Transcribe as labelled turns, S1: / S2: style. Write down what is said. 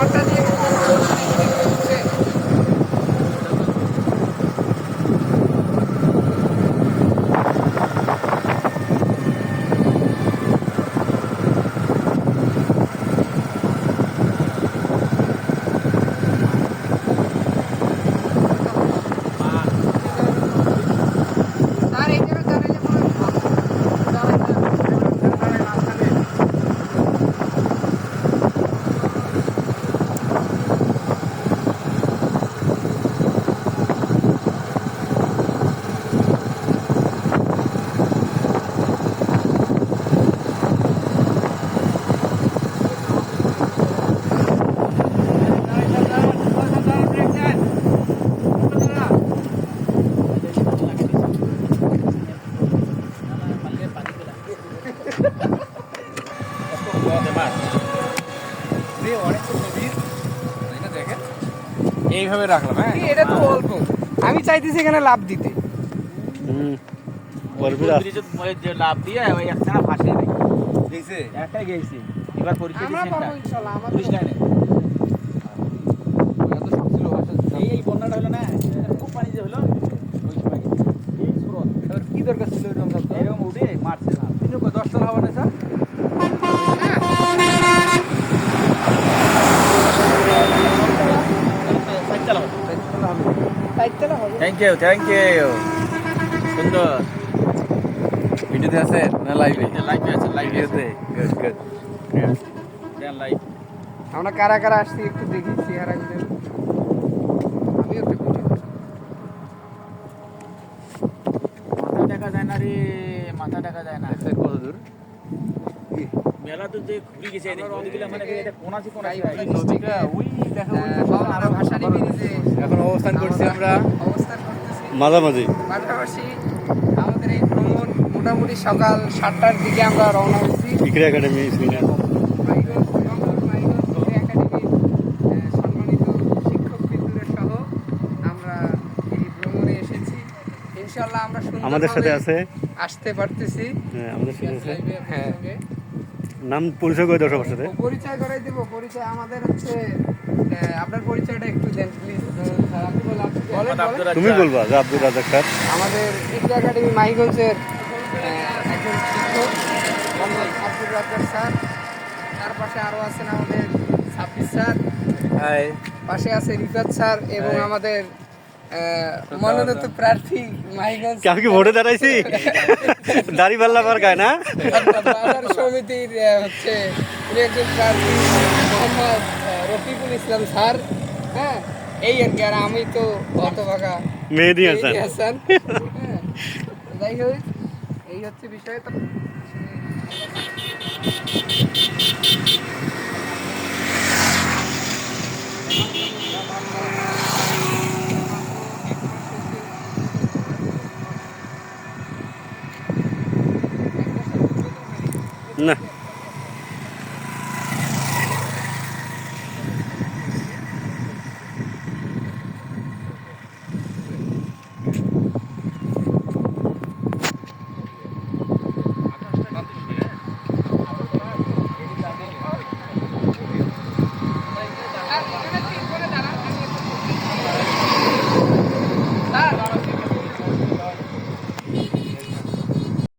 S1: খাবারটা নিয়ে কিন্তু হচ্ছে আর এই জায়গায় দাঁড়াইলে মনে হয় ভালো। দাঁড়াই না।
S2: এইভাবে রাখলাম। হ্যাঁ,
S1: এটা তো অল্প। আমি চাইতেছি এখানে লাভ দিতে।
S2: লাভ দিয়ে ওই একটা ভাসিয়ে দিই গেছে, একটাই গেছি। এবার পরীক্ষা
S1: আমরা
S2: দিচ্ছি
S1: পারবো ইনশাআল্লাহ। আমাদের
S2: পুলিশ লাইনে এই বন্যাটা হলো না, খুব পানি যে হলো ওই সময় এই স্রোত
S1: কি দরকার ছিল এরকম শব্দ?
S2: এরকম উঠে মারছে না। কিন্তু 10 তলা হবে না sir? Thank you, thank you. সুন্দর।
S3: ভিডিওতে আছে না লাইভে?
S2: লাইভে আছে, লাইভে আছে।
S3: ভিডিওতে গুড গুড।
S2: দেন লাইভ।
S1: আমরা কারা কারা আসছি একটু দেখি চেহারা গুলো। আমি একটু ভিডিও করছি।
S2: মাথা দেখা যায় না রে, মাথা দেখা যায় না।
S3: কত দূর?
S2: মেলা তো যে ঘুরে গেছে এদিকে, ওদিকে মানে এটা কোন আছে কোন আছে
S1: এই
S2: নদীটা ওই দেখা
S1: আমরা ভাষারই বেরিয়েছে
S3: এখন অবস্থান করছি আমরা
S1: অবস্থান করতেছি
S3: মাঝামাঝি।
S1: পাশাপাশি আমাদের এই ভ্রমণ মোটামুটি সকাল 7টার দিকে আমরা রওনা হয়েছি।
S3: ইকরা একাডেমি স্কুলে।
S1: মাইগঞ্জ রংপুর মাইগঞ্জ একাডেমির সম্মানিত শিক্ষকবৃন্দদের সহ আমরা এই ভ্রমণে এসেছি। ইনশাআল্লাহ আমরা
S3: আমাদের সাথে আছে,
S1: আসতে পারতেছি।
S3: হ্যাঁ আমাদের সাথে আছে।
S1: হ্যাঁ,
S3: নাম পরিচয় করে দাও সবার সাথে।
S1: পরিচয় করাই দেব। পরিচয় আমাদের হচ্ছে আপনার পরিচয়টা একটু দেন প্লিজ।
S3: তুমি বলবা যে আব্দুল রাজাক স্যার।
S1: আমাদের ইকরা একাডেমি মাইগঞ্জের একজন শিক্ষক মোহাম্মদ আব্দুল রাজ্জাক স্যার। তার পাশে আরও আছেন আমাদের সাব্বির স্যার,
S3: হাই।
S1: পাশে আছে রিফাত স্যার এবং আমাদের মনোনীত প্রার্থী মাইগঞ্জ
S3: আমি কি ভোটে দাঁড়াইছি? দাড়ি পাল্লা পার গায় না?
S1: বাজার সমিতির হচ্ছে উনি একজন প্রার্থী মোহাম্মদ রফিকুল ইসলাম স্যার। হ্যাঁ, এই আর কি। আর আমি তো হতভাগা
S3: মেহেদী হাসান।
S1: হাসান। হ্যাঁ, যাই হোক, এই হচ্ছে বিষয়। তো
S3: না